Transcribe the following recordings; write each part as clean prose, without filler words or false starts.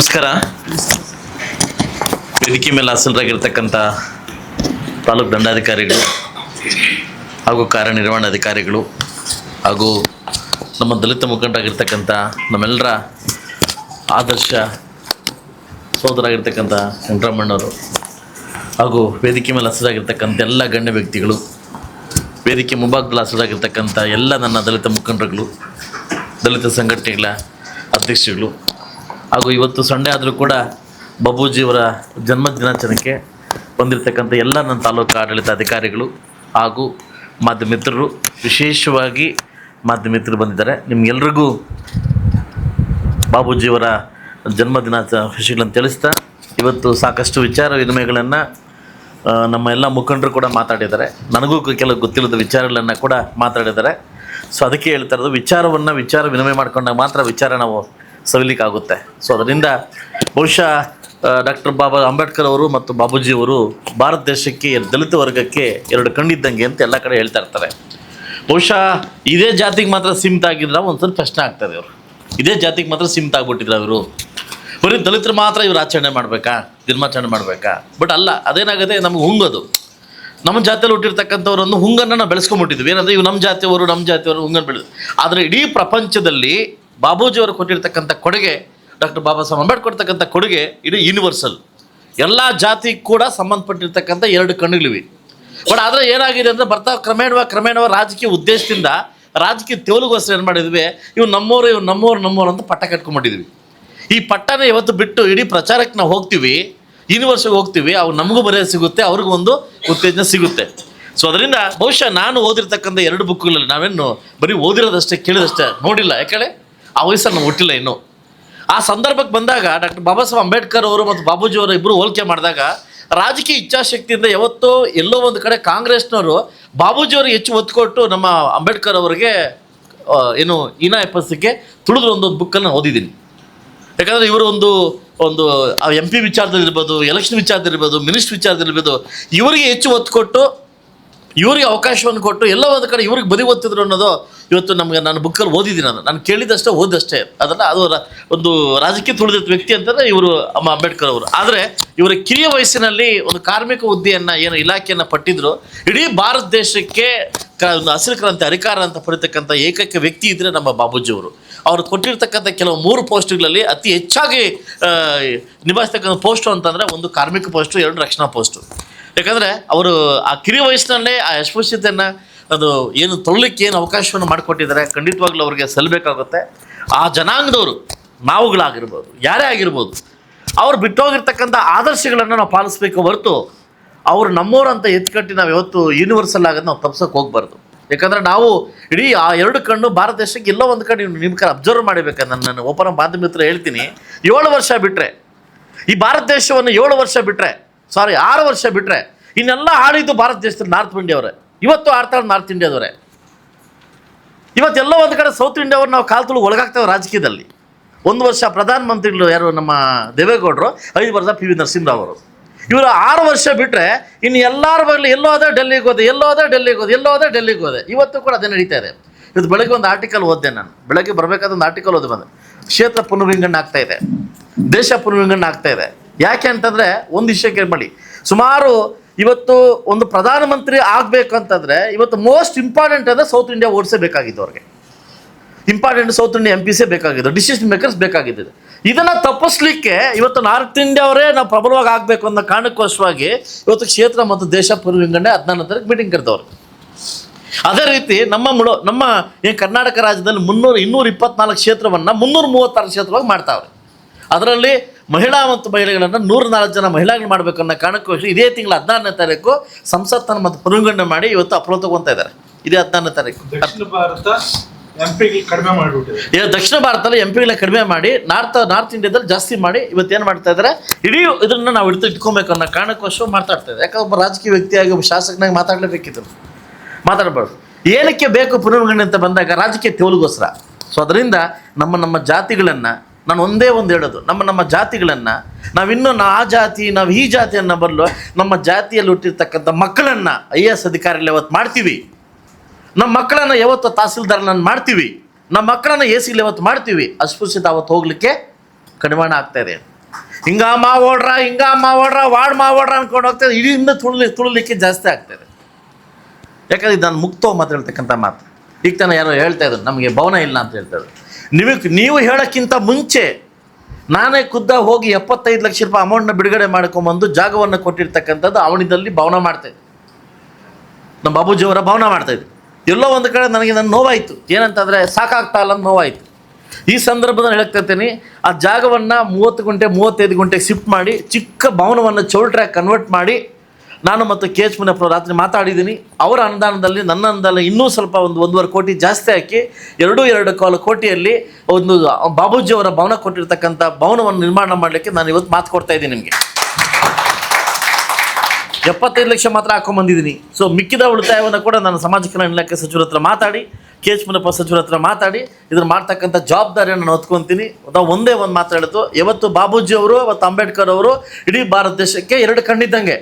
ನಮಸ್ಕಾರ. ವೇದಿಕೆ ಮೇಲೆ ಹಾಸನರಾಗಿರ್ತಕ್ಕಂಥ ತಾಲೂಕು ದಂಡಾಧಿಕಾರಿಗಳು ಹಾಗೂ ಕಾರ್ಯನಿರ್ವಹಣಾಧಿಕಾರಿಗಳು ಹಾಗೂ ನಮ್ಮ ದಲಿತ ಮುಖಂಡರಾಗಿರ್ತಕ್ಕಂಥ ನಮ್ಮೆಲ್ಲರ ಆದರ್ಶ ಸೋದರಾಗಿರ್ತಕ್ಕಂಥ ವೆಂಕಟರಮಣ್ಣವರು ಹಾಗೂ ವೇದಿಕೆ ಮೇಲೆ ಹಸಿರಾಗಿರ್ತಕ್ಕಂಥ ಎಲ್ಲ ಗಣ್ಯ ವ್ಯಕ್ತಿಗಳು, ವೇದಿಕೆ ಮುಂಭಾಗದಲ್ಲಿ ಹಸಿರಾಗಿರ್ತಕ್ಕಂಥ ಎಲ್ಲ ನನ್ನ ದಲಿತ ಮುಖಂಡರುಗಳು, ದಲಿತ ಸಂಘಟನೆಗಳ ಅಧ್ಯಕ್ಷಗಳು ಹಾಗೂ ಇವತ್ತು ಸಂಡೇ ಆದರೂ ಕೂಡ ಬಾಬೂಜಿಯವರ ಜನ್ಮದಿನಾಚರಣೆಗೆ ಬಂದಿರತಕ್ಕಂಥ ಎಲ್ಲ ನನ್ನ ತಾಲೂಕು ಆಡಳಿತ ಅಧಿಕಾರಿಗಳು ಹಾಗೂ ಮಾಧ್ಯಮಿತ್ರರು, ವಿಶೇಷವಾಗಿ ಮಾಧ್ಯಮಿತ್ರರು ಬಂದಿದ್ದಾರೆ. ನಿಮಗೆಲ್ರಿಗೂ ಬಾಬೂಜಿಯವರ ಜನ್ಮದಿನಾಚರಣೆಗಳನ್ನು ತಿಳಿಸ್ತಾ ಇವತ್ತು ಸಾಕಷ್ಟು ವಿಚಾರ ವಿನಿಮಯಗಳನ್ನು ನಮ್ಮ ಎಲ್ಲ ಮುಖಂಡರು ಕೂಡ ಮಾತಾಡಿದ್ದಾರೆ. ನನಗೂ ಕೆಲವು ಗೊತ್ತಿಲ್ಲದ ವಿಚಾರಗಳನ್ನು ಕೂಡ ಮಾತಾಡಿದ್ದಾರೆ. ಸೊ ಅದಕ್ಕೆ ಹೇಳ್ತಾ ಇರೋದು, ವಿಚಾರ ವಿನಿಮಯ ಮಾಡ್ಕೊಂಡಾಗ ಮಾತ್ರ ವಿಚಾರ ನಾವು ಸವಿಲಿಕ್ಕಾಗುತ್ತೆ. ಸೊ ಅದರಿಂದ ಬಹುಶಃ ಡಾಕ್ಟರ್ ಅಂಬೇಡ್ಕರ್ ಅವರು ಮತ್ತು ಬಾಬೂಜಿಯವರು ಭಾರತ ದೇಶಕ್ಕೆ, ದಲಿತ ವರ್ಗಕ್ಕೆ ಎರಡು ಕಣ್ಣಿದ್ದಂಗೆ ಅಂತ ಎಲ್ಲ ಕಡೆ ಹೇಳ್ತಾ ಇರ್ತಾರೆ. ಬಹುಶಃ ಇದೇ ಜಾತಿಗೆ ಮಾತ್ರ ಸೀಮಿತ ಆಗಿದ್ರೆ ಒಂದ್ಸಲ ಪ್ರಶ್ನೆ ಆಗ್ತದೆ. ಅವರು ಇದೇ ಜಾತಿಗೆ ಮಾತ್ರ ಸೀಮಿತ ಆಗ್ಬಿಟ್ಟಿದ್ರು. ಅವರು ಬರೀ ದಲಿತರು ಮಾತ್ರ ಇವ್ರು ಆಚರಣೆ ಮಾಡಬೇಕಾ, ಜನ್ಮಾಚರಣೆ ಮಾಡಬೇಕಾ? ಬಟ್ ಅಲ್ಲ, ಅದೇನಾಗುತ್ತೆ, ನಮ್ಗೆ ಹುಂಗೋದು ನಮ್ಮ ಜಾತಿಯಲ್ಲಿ ಹುಟ್ಟಿರ್ತಕ್ಕಂಥವ್ರನ್ನು ಹುಂಗನ್ನು ನಾವು ಬೆಳೆಸ್ಕೊಂಡ್ಬಿಟ್ಟಿದ್ವಿ. ಏನಂದರೆ ಇವು ನಮ್ಮ ಜಾತಿಯವರು ಹುಂಗನ್ನು ಬೆಳೆದು. ಆದರೆ ಇಡೀ ಪ್ರಪಂಚದಲ್ಲಿ ಬಾಬೂಜಿಯವರು ಕೊಟ್ಟಿರ್ತಕ್ಕಂಥ ಕೊಡುಗೆ, ಡಾಕ್ಟರ್ ಬಾಬಾ ಸಾಹೇಬ್ ಅಂಬೇಡ್ಕರ್ ಕೊಡ್ತಕ್ಕಂಥ ಕೊಡುಗೆ ಇಡೀ ಯೂನಿವರ್ಸಲ್. ಎಲ್ಲ ಜಾತಿಗೆ ಕೂಡ ಸಂಬಂಧಪಟ್ಟಿರ್ತಕ್ಕಂಥ ಎರಡು ಕಣ್ಣುಗಳಿವೆ. ಬಟ್ ಆದರೆ ಏನಾಗಿದೆ ಅಂದರೆ ಕ್ರಮೇಣವಾಗಿ ರಾಜಕೀಯ ಉದ್ದೇಶದಿಂದ, ರಾಜಕೀಯ ತೇವಲಿಗೋಸ್ಕರ ಏನು ಮಾಡಿದ್ವಿ, ಇವು ನಮ್ಮೋರು ಅಂತ ಪಟ್ಟ ಕಟ್ಕೊಂಡ್ಬಿಟ್ಟಿದ್ವಿ. ಈ ಪಟ್ಟನ ಇವತ್ತು ಬಿಟ್ಟು ಇಡೀ ಪ್ರಚಾರಕ್ಕೆ ನಾವು ಹೋಗ್ತೀವಿ, ಯೂನಿವರ್ಸಿಟಿಗೆ ಹೋಗ್ತೀವಿ, ಅವು ನಮಗೂ ಮರ್ಯಾದೆ ಸಿಗುತ್ತೆ, ಅವ್ರಿಗೂ ಒಂದು ಉತ್ತೇಜನ ಸಿಗುತ್ತೆ. ಸೊ ಅದರಿಂದ ಬಹುಶಃ ನಾನು ಓದಿರ್ತಕ್ಕಂಥ ಎರಡು ಬುಕ್ಗಳಲ್ಲಿ ನಾವೇನು ಬರೀ ಓದಿರೋದಷ್ಟೇ, ಕೇಳಿದಷ್ಟೇ, ನೋಡಿಲ್ಲ. ಯಾಕಂದರೆ ಆ ವಯಸ್ಸನ್ನು ನಾವು ಹುಟ್ಟಿಲ್ಲ ಇನ್ನೂ. ಆ ಸಂದರ್ಭಕ್ಕೆ ಬಂದಾಗ ಡಾಕ್ಟರ್ ಬಾಬಾ ಸಾಹೇಬ್ ಅಂಬೇಡ್ಕರ್ ಅವರು ಮತ್ತು ಬಾಬೂಜಿಯವರು ಇಬ್ಬರು ಹೋಲಿಕೆ ಮಾಡಿದಾಗ ರಾಜಕೀಯ ಇಚ್ಛಾಶಕ್ತಿಯಿಂದ ಯಾವತ್ತೋ ಎಲ್ಲೋ ಒಂದು ಕಡೆ ಕಾಂಗ್ರೆಸ್ನವರು ಬಾಬೂಜಿಯವ್ರಿಗೆ ಹೆಚ್ಚು ಒತ್ತು ಕೊಟ್ಟು ನಮ್ಮ ಅಂಬೇಡ್ಕರ್ ಅವರಿಗೆ ಎಪ್ಪಸ್ಸಿಗೆ ತುಳಿದ್ರು ಒಂದು ಬುಕ್ಕನ್ನು ಓದಿದ್ದೀನಿ. ಯಾಕಂದರೆ ಇವರು ಒಂದು MP ವಿಚಾರದಲ್ಲಿರ್ಬೋದು, ಎಲೆಕ್ಷನ್ ವಿಚಾರದಲ್ಲಿರ್ಬೋದು, ಮಿನಿಸ್ಟ್ರಿ ವಿಚಾರದಲ್ಲಿರ್ಬೋದು, ಇವರಿಗೆ ಹೆಚ್ಚು ಒತ್ತು ಕೊಟ್ಟು, ಇವರಿಗೆ ಅವಕಾಶವನ್ನು ಕೊಟ್ಟು ಎಲ್ಲ ಒಂದು ಕಡೆ ಇವ್ರಿಗೆ ಬದಿ ಒತ್ತಿದ್ರು ಅನ್ನೋದು ಇವತ್ತು ನಮಗೆ, ನಾನು ಬುಕ್ಕಲ್ಲಿ ಓದಿದ್ದೀನಿ. ನಾನು ಕೇಳಿದಷ್ಟೇ ಓದಷ್ಟೇ. ಅದನ್ನು ಅದು ಒಂದು ರಾಜಕೀಯ ತುಳಿದ ವ್ಯಕ್ತಿ ಅಂತಂದರೆ ಇವರು ಅಂಬೇಡ್ಕರ್ ಅವರು. ಆದರೆ ಇವರ ಕಿರಿಯ ವಯಸ್ಸಿನಲ್ಲಿ ಒಂದು ಕಾರ್ಮಿಕ ಹುದ್ದೆಯನ್ನು ಇಲಾಖೆಯನ್ನು ಪಟ್ಟಿದ್ರು. ಇಡೀ ಭಾರತ ದೇಶಕ್ಕೆ ಒಂದು ಹಸಿರು ಕ್ರಾಂತಿ ಅಧಿಕಾರ ಅಂತ ಪಡಿತಕ್ಕಂಥ ಏಕೈಕ ವ್ಯಕ್ತಿ ಇದ್ದರೆ ನಮ್ಮ ಬಾಬೂಜಿಯವರು. ಅವರು ಕೊಟ್ಟಿರ್ತಕ್ಕಂಥ ಕೆಲವು 3 ಪೋಸ್ಟ್ಗಳಲ್ಲಿ ಅತಿ ಹೆಚ್ಚಾಗಿ ನಿಭಾಯಿಸ್ತಕ್ಕಂಥ ಪೋಸ್ಟು ಅಂತಂದರೆ, ಒಂದು ಕಾರ್ಮಿಕ ಪೋಸ್ಟು, 2 ರಕ್ಷಣಾ ಪೋಸ್ಟು. ಯಾಕಂದರೆ ಅವರು ಆ ಕಿರಿಯ ವಯಸ್ಸಿನಲ್ಲೇ ಆ ಅಸ್ಪೃಶ್ಯತೆಯನ್ನು ಅದು ತೊಗೊಳ್ಳಿಕ್ಕೆ ಅವಕಾಶವನ್ನು ಮಾಡಿಕೊಟ್ಟಿದ್ದಾರೆ. ಖಂಡಿತವಾಗ್ಲೂ ಅವ್ರಿಗೆ ಸಲ್ಲಬೇಕಾಗುತ್ತೆ. ಆ ಜನಾಂಗದವರು, ನಾವುಗಳಾಗಿರ್ಬೋದು, ಯಾರೇ ಆಗಿರ್ಬೋದು, ಅವ್ರು ಬಿಟ್ಟೋಗಿರ್ತಕ್ಕಂಥ ಆದರ್ಶಗಳನ್ನು ನಾವು ಪಾಲಿಸ್ಬೇಕು ಹೊರತು ಅವರು ನಮ್ಮವರು ಅಂತ ಎತ್ಕಟ್ಟಿ ನಾವು ಯಾವತ್ತು ಯೂನಿವರ್ಸಲ್ ಆಗೋದು ನಾವು ತಪ್ಸೋಕೆ ಹೋಗ್ಬಾರ್ದು. ಯಾಕಂದರೆ ನಾವು ಇಡೀ ಆ ಎರಡು ಕಣ್ಣು ಭಾರತ ದೇಶಕ್ಕೆ ಎಲ್ಲೋ ಒಂದು ಕಡೆ ನಿಮ್ಮ ಕಡೆ ಅಬ್ಸರ್ವ್ ಮಾಡಬೇಕಂದ್ರೆ, ನಾನು ಒಬ್ಬನ ಮಾಧ್ಯಮ ಮಿತ್ರ ಹೇಳ್ತೀನಿ, 7 ವರ್ಷ ಬಿಟ್ಟರೆ ಈ ಭಾರತ ದೇಶವನ್ನು 7 ವರ್ಷ ಬಿಟ್ಟರೆ 6 ವರ್ಷ ಬಿಟ್ಟರೆ ಇನ್ನೆಲ್ಲ ಆಳಿದ್ದು ಭಾರತ ದೇಶದಲ್ಲಿ ನಾರ್ತ್ ಇಂಡಿಯಾವರೇ. ಇವತ್ತು ಆಡ್ತಾರೆ ನಾರ್ತ್ ಇಂಡಿಯಾದವರೇ. ಇವತ್ತೆಲ್ಲ ಒಂದು ಕಡೆ ಸೌತ್ ಇಂಡಿಯಾವ್ರು ನಾವು ಕಾಲು ತುಳು ಒಳಗಾಗ್ತೇವೆ ರಾಜಕೀಯದಲ್ಲಿ. 1 ವರ್ಷ ಪ್ರಧಾನಮಂತ್ರಿಗಳು ಯಾರು, ನಮ್ಮ ದೇವೇಗೌಡರು, 5 ವರ್ಷ PV ನರಸಿಂಹರಾವ್ ಅವರು. ಇವರು 6 ವರ್ಷ ಬಿಟ್ಟರೆ ಇನ್ನು ಎಲ್ಲರ ಬರಲಿ ಎಲ್ಲೋ ಅದೇ ಡೆಲ್ಲಿಗೆ ಹೋದೆ. ಇವತ್ತು ಕೂಡ ಅದೇ ನಡೀತಾ ಇದೆ. ಇವತ್ತು ಬೆಳಗ್ಗೆ ಒಂದು ಆರ್ಟಿಕಲ್ ಓದಿದೆ. ನಾನು ಬೆಳಗ್ಗೆ ಬರಬೇಕಾದ ಒಂದು ಆರ್ಟಿಕಲ್ ಓದಿ ಬಂದೆ. ಕ್ಷೇತ್ರ ಪುನರ್ವಿಂಗಡಣೆ ಆಗ್ತಾ ಇದೆ, ದೇಶ ಪುನರ್ವಿಂಗಡಣೆ ಆಗ್ತಾ ಇದೆ. ಯಾಕೆ ಅಂತಂದರೆ ಒಂದು ವಿಷಯಕ್ಕೆ ಮಾಡಿ, ಸುಮಾರು ಇವತ್ತು ಒಂದು ಪ್ರಧಾನಮಂತ್ರಿ ಆಗಬೇಕಂತಂದರೆ ಇವತ್ತು ಮೋಸ್ಟ್ ಇಂಪಾರ್ಟೆಂಟ್ ಅಂದರೆ ಸೌತ್ ಇಂಡಿಯಾ ಓಟ್ಸೇ ಬೇಕಾಗಿದ್ದು. ಅವ್ರಿಗೆ ಇಂಪಾರ್ಟೆಂಟ್ ಸೌತ್ ಇಂಡಿಯಾ MPಸೇ ಬೇಕಾಗಿದ್ದು, ಡಿಸಿಷನ್ ಮೇಕರ್ಸ್ ಬೇಕಾಗಿದ್ದು. ಇದನ್ನು ತಪ್ಪಿಸ್ಲಿಕ್ಕೆ ಇವತ್ತು ನಾರ್ತ್ ಇಂಡಿಯಾವರೇ ನಾವು ಪ್ರಬಲವಾಗಿ ಆಗಬೇಕು ಅನ್ನೋ ಕಾರಣಕ್ಕೋಸ್ಕರವಾಗಿ ಇವತ್ತು ಕ್ಷೇತ್ರ ಮತ್ತು ದೇಶ ಪುನರ್ವಿಂಗಡಣೆ 14ನೇ ತಾರೀಕು ಮೀಟಿಂಗ್ ಕರೆದವ್ರು. ಅದೇ ರೀತಿ ನಮ್ಮ ಕರ್ನಾಟಕ ರಾಜ್ಯದಲ್ಲಿ 224 ಕ್ಷೇತ್ರವನ್ನು 336 ಕ್ಷೇತ್ರವಾಗಿ ಮಾಡ್ತಾವ್ರೆ. ಅದರಲ್ಲಿ ಮಹಿಳೆಗಳನ್ನು 104 ಜನ ಮಹಿಳೆಗಳು ಮಾಡಬೇಕು ಅನ್ನೋ ಕಾರಣಕ್ಕೋಸ್ಕರ ಇದೇ ತಿಂಗಳ 16ನೇ ತಾರೀಕು ಸಂಸತ್ತನ್ನು ಮತ್ತು ಪುನರ್ವಿಂಗಡಣೆ ಮಾಡಿ ಇವತ್ತು ಅಪ್ರೋಚ್ ತಗೊತಾ ಇದ್ದಾರೆ. ಇದೇ 16ನೇ ತಾರೀಕು. ದಕ್ಷಿಣ ಭಾರತದಲ್ಲಿ MPಗಳ ಕಡಿಮೆ ಮಾಡಿ ನಾರ್ತ್ ಇಂಡಿಯಾದಲ್ಲಿ ಜಾಸ್ತಿ ಮಾಡಿ ಇವತ್ತೇನು ಮಾಡ್ತಾ ಇದ್ದಾರೆ, ಇಡೀ ಇದನ್ನು ನಾವು ಇಟ್ಕೊಬೇಕು ಅನ್ನೋ ಕಾರಣಕ್ಕೋಸ್ಕರ ಮಾತಾಡ್ತಾ ಇದ್ದಾರೆ. ಯಾಕಂದ್ರೆ ಒಬ್ಬ ರಾಜಕೀಯ ವ್ಯಕ್ತಿಯಾಗಿ, ಒಬ್ಬ ಶಾಸಕನಾಗಿ ಮಾತಾಡಲೇಬೇಕಿತ್ತು, ಮಾತಾಡಬಾರ್ದು. ಏನಕ್ಕೆ ಬೇಕು ಪುನರ್ವಿಂಗಡಣೆ ಅಂತ ಬಂದಾಗ ರಾಜಕೀಯ ತೇವಲಿಗೋಸ್ಕರ. ಸೊ ಅದರಿಂದ ನಮ್ಮ ಜಾತಿಗಳನ್ನು ನಾನು ಒಂದೇ ಒಂದು ಹೇಳೋದು, ನಮ್ಮ ಜಾತಿಗಳನ್ನು ನಾವಿನ್ನೂ ಆ ಜಾತಿ ನಾವು ಈ ಜಾತಿ ಅನ್ನೋ ಬದಲು ನಮ್ಮ ಜಾತಿಯಲ್ಲಿ ಹುಟ್ಟಿರ್ತಕ್ಕಂಥ ಮಕ್ಕಳನ್ನು IAS ಅಧಿಕಾರಿಗಳು ಯಾವತ್ತು ಮಾಡ್ತೀವಿ, ನಮ್ಮ ಮಕ್ಕಳನ್ನು ಯಾವತ್ತು ತಹಸೀಲ್ದಾರನನ್ನು ಮಾಡ್ತೀವಿ, ನಮ್ಮ ಮಕ್ಕಳನ್ನು AC ಯಾವತ್ತು ಮಾಡ್ತೀವಿ, ಅಸ್ಪೃಶ್ಯತೆ ಅವತ್ತು ಹೋಗಲಿಕ್ಕೆ ಕಡಿವಾಣ ಆಗ್ತಾಯಿದೆ. ಹಿಂಗ ಮಾವೋಡ್ರ ವಾರ್ಡ್ ಮಾವೋಡ್ರ ಅನ್ಕೊಂಡು ಹೋಗ್ತದೆ. ಇಡೀ ಇನ್ನೂ ತುಳಲಿಕ್ಕೆ ಜಾಸ್ತಿ ಆಗ್ತದೆ. ಯಾಕಂದ್ರೆ ಇದು ನಾನು ಮುಕ್ತವಾಗಿ ಮಾತಾಡ್ತಕ್ಕಂಥ ಮಾತು. ಈಗ ತಾನು ಯಾರೋ ಹೇಳ್ತಾ ಇದ್ರು ನಮಗೆ ಭವನ ಇಲ್ಲ ಅಂತ ಹೇಳ್ತಾ ಇದ್ರು. ನೀವು ಹೇಳೋಕ್ಕಿಂತ ಮುಂಚೆ ನಾನೇ ಖುದ್ದ ಹೋಗಿ 75 ಲಕ್ಷ ರೂಪಾಯಿ ಅಮೌಂಟ್ನ ಬಿಡುಗಡೆ ಮಾಡ್ಕೊಂಬಂದು ಜಾಗವನ್ನು ಕೊಟ್ಟಿರ್ತಕ್ಕಂಥದ್ದು ಅವನಿದಲ್ಲಿ ಭವನ ಮಾಡ್ತಾಯಿದ್ದೆ. ನಮ್ಮ ಬಾಬೂಜಿಯವರ ಭವನ ಮಾಡ್ತಾಯಿದ್ದೆ. ಎಲ್ಲೋ ಒಂದು ಕಡೆ ನನಗೆ ನನ್ನ ನೋವಾಯಿತು. ಏನಂತಂದರೆ ಸಾಕಾಗ್ತಾ ಇಲ್ಲ ಅಂತ ನೋವಾಯಿತು. ಈ ಸಂದರ್ಭದಲ್ಲಿ ಹೇಳ್ತಿರ್ತೀನಿ, ಆ ಜಾಗವನ್ನು 30 ಗುಂಟೆ 35 ಗುಂಟೆಗೆ ಶಿಫ್ಟ್ ಮಾಡಿ ಚಿಕ್ಕ ಭವನವನ್ನು ಚೌಲ್ಟ್ರ್ಯಾಗಿ ಕನ್ವರ್ಟ್ ಮಾಡಿ ನಾನು ಮತ್ತು ಕೆ ಎಚ್ ಮುನಿಯಪ್ಪ ರಾತ್ರಿ ಮಾತಾಡಿದ್ದೀನಿ. ಅವರ ಅನುದಾನದಲ್ಲಿ ನನ್ನ ಅನುದಾನ ಇನ್ನೂ ಸ್ವಲ್ಪ 1.5 ಕೋಟಿ ಜಾಸ್ತಿ ಹಾಕಿ 2.25 ಕೋಟಿಯಲ್ಲಿ ಒಂದು ಬಾಬೂಜಿಯವರ ಭವನ ಕೊಟ್ಟಿರ್ತಕ್ಕಂಥ ಭವನವನ್ನು ನಿರ್ಮಾಣ ಮಾಡಲಿಕ್ಕೆ ನಾನು ಇವತ್ತು ಮಾತು ಕೊಡ್ತಾ ಇದ್ದೀನಿ ನಿಮಗೆ. 75 ಲಕ್ಷ ಮಾತ್ರ ಹಾಕೊಂಡ್ಬಂದಿದ್ದೀನಿ. ಸೊ ಮಿಕ್ಕಿದ ಉಳಿತಾಯವನ್ನು ಕೂಡ ನಾನು ಸಮಾಜ ಕಲ್ಯಾಣ ಇಲಾಖೆ ಸಚಿವರ ಹತ್ರ ಮಾತಾಡಿ, ಕೆ ಎಚ್ ಮುನಿಯಪ್ಪ ಸಚಿವರ ಹತ್ರ ಮಾತಾಡಿ ಇದನ್ನು ಮಾಡ್ತಕ್ಕಂಥ ಜವಾಬ್ದಾರಿಯನ್ನು ನಾನು ಹೊತ್ಕೊತೀನಿ. ಒಂದೇ ಒಂದು ಮಾತು ಹೇಳಿತು, ಇವತ್ತು ಬಾಬೂಜಿಯವರು ಮತ್ತು ಅಂಬೇಡ್ಕರ್ ಅವರು ಇಡೀ ಭಾರತ ದೇಶಕ್ಕೆ 2 ಕಣ್ಣಿದ್ದಂಗೆ,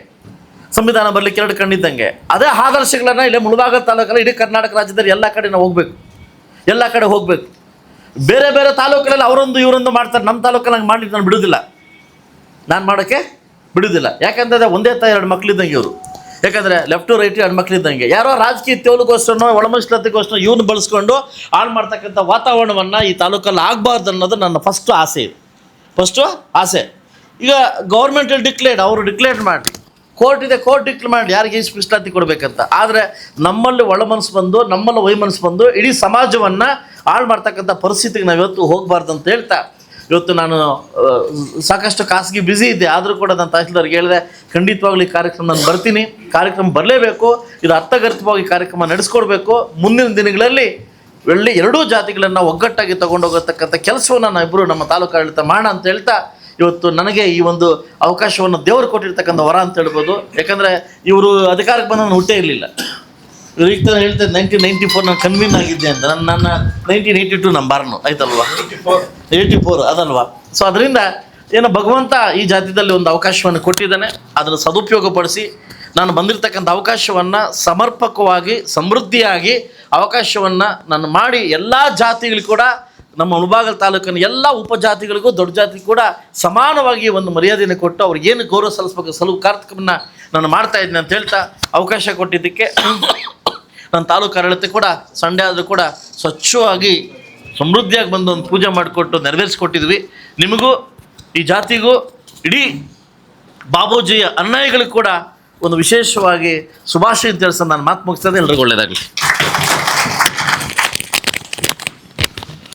ಸಂವಿಧಾನ ಬರಲಿಕ್ಕೆ 2 ಕಣ್ಣಿದ್ದಂಗೆ. ಅದೇ ಆದರ್ಶಗಳನ್ನು ಇಲ್ಲೇ ಮುಳಬಾಗಿಲು ತಾಲೂಕಲ್ಲಿ ಇಡೀ ಕರ್ನಾಟಕ ರಾಜ್ಯದಲ್ಲಿ ಎಲ್ಲ ಕಡೆ ನಾವು ಹೋಗಬೇಕು, ಎಲ್ಲ ಕಡೆ ಹೋಗಬೇಕು. ಬೇರೆ ಬೇರೆ ತಾಲೂಕಲ್ಲಿ ಅವರೊಂದು ಇವರೊಂದು ಮಾಡ್ತಾರೆ. ನಮ್ಮ ತಾಲೂಕಲ್ಲಿ ಹಂಗೆ ಮಾಡಲಿಕ್ಕೆ ನಾನು ಬಿಡೋದಿಲ್ಲ, ನಾನು ಮಾಡೋಕ್ಕೆ ಬಿಡೋದಿಲ್ಲ. ಯಾಕಂದರೆ ಒಂದೇ ತಾಯಿ 2 ಮಕ್ಕಳಿದ್ದಂಗೆ ಇವರು. ಯಾಕಂದರೆ ಲೆಫ್ಟು ರೈಟು 2 ಮಕ್ಕಳಿದ್ದಂಗೆ. ಯಾರೋ ರಾಜಕೀಯ ತೇವಲಿಗೋಸ್ಕರನೋ ಒಳಮೀಸಲಾತಿಗೋಸ್ಕರ ಇವನು ಬಳಸ್ಕೊಂಡು ಹಾಳು ಮಾಡ್ತಕ್ಕಂಥ ವಾತಾವರಣವನ್ನು ಈ ತಾಲೂಕಲ್ಲಿ ಆಗಬಾರ್ದು ಅನ್ನೋದು ನನ್ನ ಫಸ್ಟು ಆಸೆ. ಈಗ ಗೌರ್ಮೆಂಟಲ್ಲಿ ಅವರು ಡಿಕ್ಲೇರ್ ಮಾಡಿ, ಕೋರ್ಟ್ ಇದೆ, ಕೋರ್ಟ್ ಡಿಕ್ಲೇರ್ ಮಾಡಿ ಯಾರಿಗೆ ಮೀಸಲಾತಿ ಕೊಡಬೇಕಂತ. ಆದರೆ ನಮ್ಮಲ್ಲಿ ಒಳಮನಸ್ಸು ಬಂದು, ನಮ್ಮಲ್ಲಿ ವೈಮನಸ್ಸು ಬಂದು ಇಡೀ ಸಮಾಜವನ್ನು ಹಾಳು ಮಾಡ್ತಕ್ಕಂಥ ಪರಿಸ್ಥಿತಿಗೆ ನಾವು ಇವತ್ತು ಹೋಗಬಾರ್ದು ಅಂತ ಹೇಳ್ತಾ, ಇವತ್ತು ನಾನು ಸಾಕಷ್ಟು ಖಾಸಗಿ ಬ್ಯುಸಿ ಇದ್ದೆ. ಆದರೂ ಕೂಡ ನಾನು ತಹಸೀಲ್ದಾರ್ಗೆ ಹೇಳಿದೆ, ಖಂಡಿತವಾಗ್ಲೂ ಈ ಕಾರ್ಯಕ್ರಮ ನಾನು ಬರ್ತೀನಿ, ಕಾರ್ಯಕ್ರಮ ಬರಲೇಬೇಕು, ಇದು ಅರ್ಥಗರ್ಭಿತವಾಗಿ ಕಾರ್ಯಕ್ರಮ ನಡೆಸ್ಕೊಡ್ಬೇಕು. ಮುಂದಿನ ದಿನಗಳಲ್ಲಿ ಎರಡೂ ಜಾತಿಗಳನ್ನು ಒಗ್ಗಟ್ಟಾಗಿ ತೊಗೊಂಡೋಗತಕ್ಕಂಥ ಕೆಲಸವನ್ನು ನಾವಿಬ್ಬರು ನಮ್ಮ ತಾಲೂಕು ಆಡಳಿತ ಮಾಡೋಣ ಅಂತ ಹೇಳ್ತಾ, ಇವತ್ತು ನನಗೆ ಈ ಒಂದು ಅವಕಾಶವನ್ನು ದೇವರು ಕೊಟ್ಟಿರ್ತಕ್ಕಂಥ ವರ ಅಂತ ಹೇಳ್ಬೋದು. ಯಾಕಂದರೆ ಇವರು ಅಧಿಕಾರಕ್ಕೆ ಬಂದು ನಾನು ಹುಟ್ಟೇ ಇರಲಿಲ್ಲ. ಇವ್ರು ಈಗ ತಾನು ಹೇಳ್ತಾರೆ 1994 ನಾನು ಕನ್ವೀನ್ ಆಗಿದ್ದೆ ಅಂತ. ನನ್ನ 1982 ನಮ್ಮ ಬಾರ್ನು ಆಯ್ತಲ್ವಾ, 84 ಅದಲ್ವಾ. ಸೊ ಅದರಿಂದ ಏನೋ ಭಗವಂತ ಈ ಜಾತ್ಯದಲ್ಲಿ ಒಂದು ಅವಕಾಶವನ್ನು ಕೊಟ್ಟಿದ್ದಾನೆ. ಅದನ್ನು ಸದುಪಯೋಗಪಡಿಸಿ ನಾನು ಬಂದಿರತಕ್ಕಂಥ ಅವಕಾಶವನ್ನು ಸಮರ್ಪಕವಾಗಿ ಸಮೃದ್ಧಿಯಾಗಿ ಅವಕಾಶವನ್ನು ನಾನು ಮಾಡಿ ಎಲ್ಲ ಜಾತಿಗಳಿಗೂ ಕೂಡ, ನಮ್ಮ ಮುಳಬಾಗಿಲು ತಾಲೂಕಿನ ಎಲ್ಲ ಉಪಜಾತಿಗಳಿಗೂ ದೊಡ್ಡ ಜಾತಿಗೂ ಕೂಡ ಸಮಾನವಾಗಿ ಒಂದು ಮರ್ಯಾದೆಯನ್ನು ಕೊಟ್ಟು ಅವ್ರಿಗೇನು ಗೌರವ ಸಲ್ಲಿಸಬೇಕು ಕಾರ್ಯಕ್ರಮವನ್ನು ನಾನು ಮಾಡ್ತಾಯಿದ್ದೀನಿ ಅಂತ ಹೇಳ್ತಾ, ಅವಕಾಶ ಕೊಟ್ಟಿದ್ದಕ್ಕೆ ನನ್ನ ತಾಲೂಕು ಆಡಳಿತ ಕೂಡ ಸಂಡೇ ಆದರೂ ಕೂಡ ಸ್ವಚ್ಛವಾಗಿ ಸಮೃದ್ಧಿಯಾಗಿ ಬಂದು ಒಂದು ಪೂಜೆ ಮಾಡಿಕೊಟ್ಟು ನೆರವೇರಿಸ್ಕೊಟ್ಟಿದ್ವಿ. ನಿಮಗೂ ಈ ಜಾತಿಗೂ ಇಡೀ ಬಾಬೂಜಿಯ ಅನ್ಯಾಯಗಳಿಗೂ ಕೂಡ ಒಂದು ವಿಶೇಷವಾಗಿ ಶುಭಾಶಯ ತಿಳಿಸೋದು ನಾನು ಮಾತು ಮುಗಿಸ್ತದೆ. ಎಲ್ರಿಗೂ ಒಳ್ಳೆಯದಾಗಲಿ.